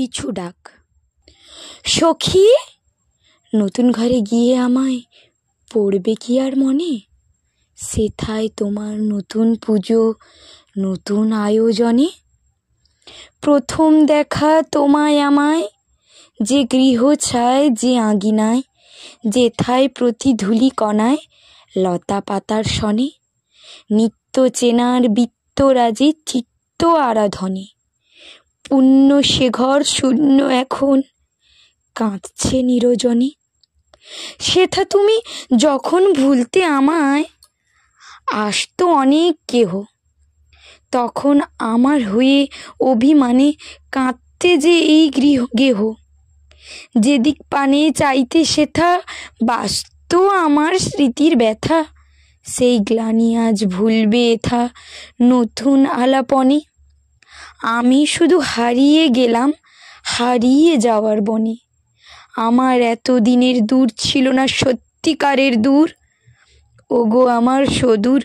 পিছু ডাক। সখী, নতুন ঘরে গিয়ে আমায় পড়বে কি আর মনে? সেথায় তোমার নতুন পুজো, নতুন আয়োজনে। প্রথম দেখা তোমায় আমায়, যে গৃহ ছায় যে আঙিনায়, যেথায় প্রতি ধূলি কণায় লতা পাতার সনে, নিত্য চেনার বিত্তরাজি চিত্ত আরাধনে। পুণ্য সে ঘর শূন্য এখন, কাঁদছে নিরজনে। সেথা তুমি যখন ভুলতে আমায়, আসতো অনেক কেহ, তখন আমার হয়ে অভিমানে কাঁদতে যে এই গেহ। যেদিক পানে চাইতে সেথা বাস্ত আমার স্মৃতির ব্যথা, সেই গ্লানি আজ ভুলবে এথা নতুন আলাপনে। আমি শুধু হারিয়ে গেলাম হারিয়ে যাওয়ার বনে। আমার এত দিনের দূর ছিল না সত্যিকারের দূর। ওগো আমার সদূর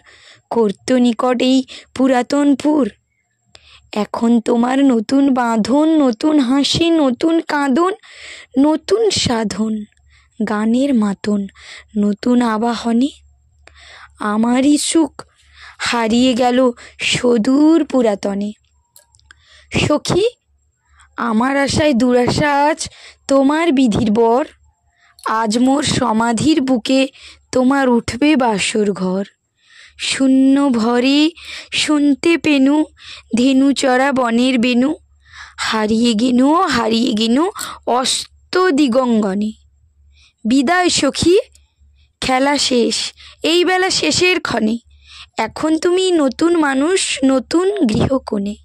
কর্ত নিকট এই পুরাতনপুর। এখন তোমার নতুন বাঁধন, নতুন হাসি, নতুন কাঁদন, নতুন সাধন, গানের মাতন, নতুন আবাহনে। আমারই সুখ হারিয়ে গেল সদূর পুরাতনে। সখী, আমার আশায় দুরাশা আজ তোমার বিধির বর। আজ মোর সমাধির বুকে তোমার উঠবে বাসর ঘর। শূন্য ভরে শুনতে পেনু ধেনু চড়া বনের বেনু। হারিয়ে গেনু অস্ত দিগঙ্গনে। বিদায় সখী, খেলা শেষ এই বেলা শেষের ক্ষণে। এখন তুমি নতুন মানুষ, নতুন গৃহকোণে।